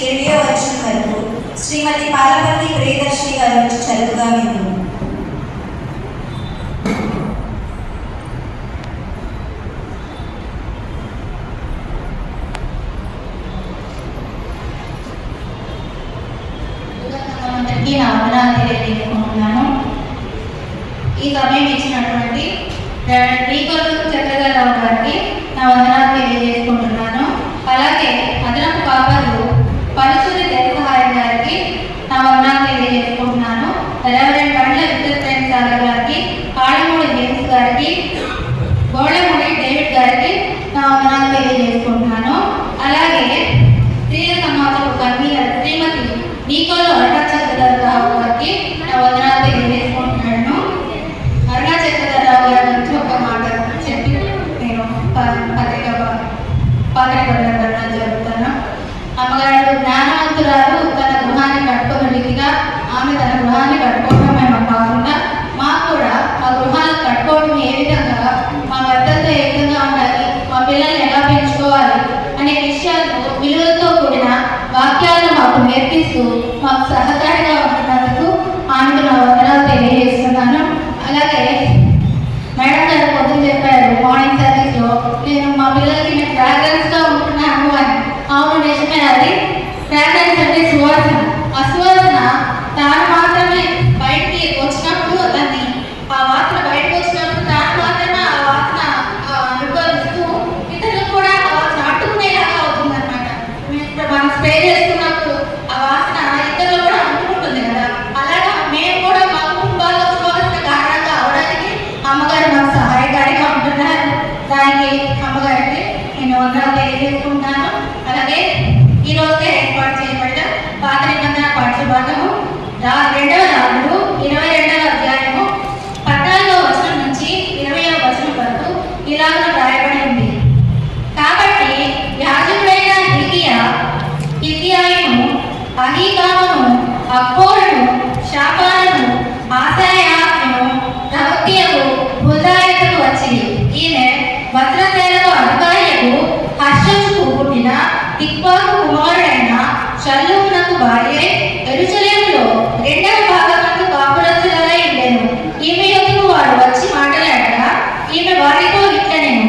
20వ వచనం వరకు శ్రీమతి పాలపల్లి ప్రియదర్శిని గారి నుంచి చదువుగా విన్నాము. నా వందనాలు తెలియజేసుకుంటున్నాను. ఈ సమయం ఇచ్చినటువంటి రీకొల్లు చక్రధరరావు గారికి నా వందనాలు తెలియజేసుకుంటున్నాను. అలాగే అదనపు కాపర్లు పలుచూరి దేవసహాయం గారికి నా వందనాలు తెలియజేసుకుంటున్నాను. రెవరెండ్ బండ్ల విద్యుత్ గారికి, కాళమూడి జేమ్స్ గారికి, గోడమూడి డేవిడ్ గారికి నా వందనాలు తెలియజేసుకుంటున్నాను. అలాగే స్త్రీల సమాజపు కన్వీనర్ శ్రీమతి రీకొల్లు అరుణాచక్రధరరావు గారికి నా వందనాలు తెలియజేసుకుంటున్నాను. అరుణాచక్రధరరావు గారి గురించి ఒక మాట చెప్పి నేను పాత్రికలను జరుపుతాను. అమ్మగారు జ్ఞానవంతురాలు, తన గృహాన్ని కట్టుకోగలిగిగా ఆమె తన గృహాన్ని కట్టుకోవడమే కాకుండా మాకు కూడా మా గృహాలను కట్టుకోవడం ఏ విధంగా, మా భర్తలతో ఏ విధంగా ఉండాలి, మా పిల్లల్ని ఎలా పెంచుకోవాలి అనే విషయాలు విలువలతో కూడిన వాక్యాలను మాకు నేర్పిస్తూ మాకు సహకారిగా ఉంటున్నందుకు ఆమెకు నా వందనాలు తెలియజేస్తున్నాను. అలాగే మేడం గారు పొద్దున చెప్పారు మార్నింగ్ సర్వీస్లో, నేను మా పిల్లలకి నేను ఫ్రాగ్రెన్స్గా ఉంటున్నాను అని. అవును, నిజమే. అది ఫ్రాగ్రెన్స్ అంటే సువాసన. ఆ సువాసన తాను మాత్రమే బయటికి వచ్చినప్పుడు, దాన్ని ఆ వాసన బయటకు వచ్చినప్పుడు తాను మాత్రమే ఆ వాసన అనుభవిస్తూ ఇతరులకు కూడా ఆ వాసన అట్టుకునేలాగా అవుతుంది అనమాట. మనం స్ప్రే చేసుకున్నప్పుడు ఆ వాసన ఇతరులు కూడా అంటుకుంటుంది కదా, అలాగా మేము కూడా మా కుటుంబాల్లో సువాసన కారణంగా అవడానికి అమ్మగారు మాకు సహాయకారిగా ఉంటున్నారు. దానికి అమ్మగారికి నేను వందనాలు తెలియజేసుకుంటాను. అలాగే ఈరోజే ఏర్పాటు చేయబడిన పాత నిబంధన పాఠ్యభాగము 2వ రాజులు 22వ అధ్యాయము 14వ వచనం నుంచి 20వ వచనం వరకు ఇలాగ రాయబడి ఉంది. కాబట్టి యాజకుడైన హిల్కీయాను, అహీకామును, అక్బోరును, షాఫానును, ఆసాయాను, రహత్యకు, హుల్దాయకు వచ్చి ఈమె వస్త్రసేలకు అధికారియకు హర్షకు పుట్టిన తిక్వాకు కుమారుడైన షల్లూమునకు భార్య యెరూషలేములో 2వ భాగమందు కాపురస్తురాలై ఉండెను. ఈమె యొద్దకు వాడు వచ్చి మాట్లాడగా ఈమె వారితో ఇట్లనెను,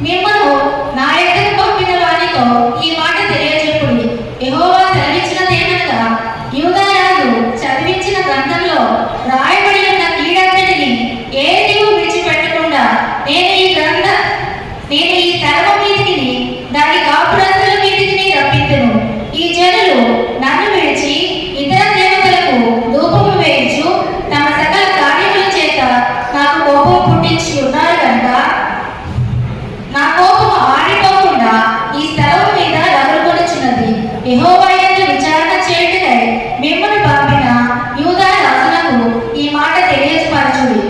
మిమ్మను నా యొద్దకు పంపిన వారితో ఈ మాట తెలియజెప్పుడి. యెహోవా సెలవిచ్చినదేమనగా, యూదా రాజు చదివించిన గ్రంథంలో రాయబడి ఉన్న కీడంతటిని ఏదీ విడిచిపెట్టకుండా నేను ఈ స్థలం మీదికి దాని కాపురస్తుల మీదికి రప్పింతును. ఈ జనులు నన్ను విడిచి ఇతర దేవతలకు ధూపము వేయించు తమ సకల కార్యముల చేత నాకు కోపం పుట్టించి ఉన్నారు కనుక నా కోపం ఆరిపోకుండా ఈ స్థలం మీద రగులుకొనుచున్నది. యెహోవా యందు విచారణ చేయుటకై మిమ్మల్ని పంపిన యూదా రాజునకు ఈ మాట తెలియపరచుడి.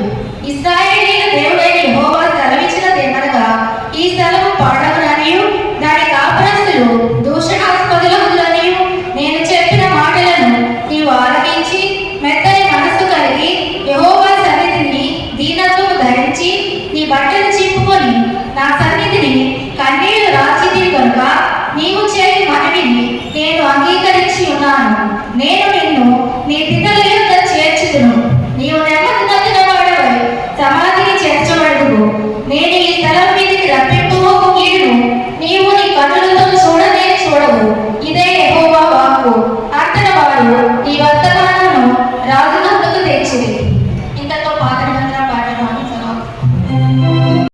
ఇశ్రాయేలీయుల దేవుడైన యెహోవా సెలవిచ్చినదేమనగా, ఈ స్థలము పాడవులనియు దాని కాపురస్తులు దూషణాస్పదులనియు నేను చెప్పిన మాటలను నీవు ఆలకించి మెత్తని మనస్సు కలిగి యెహోవా సన్నిధిని దీనత్వము ధరించి నీ బట్టలు చింపుకొని నా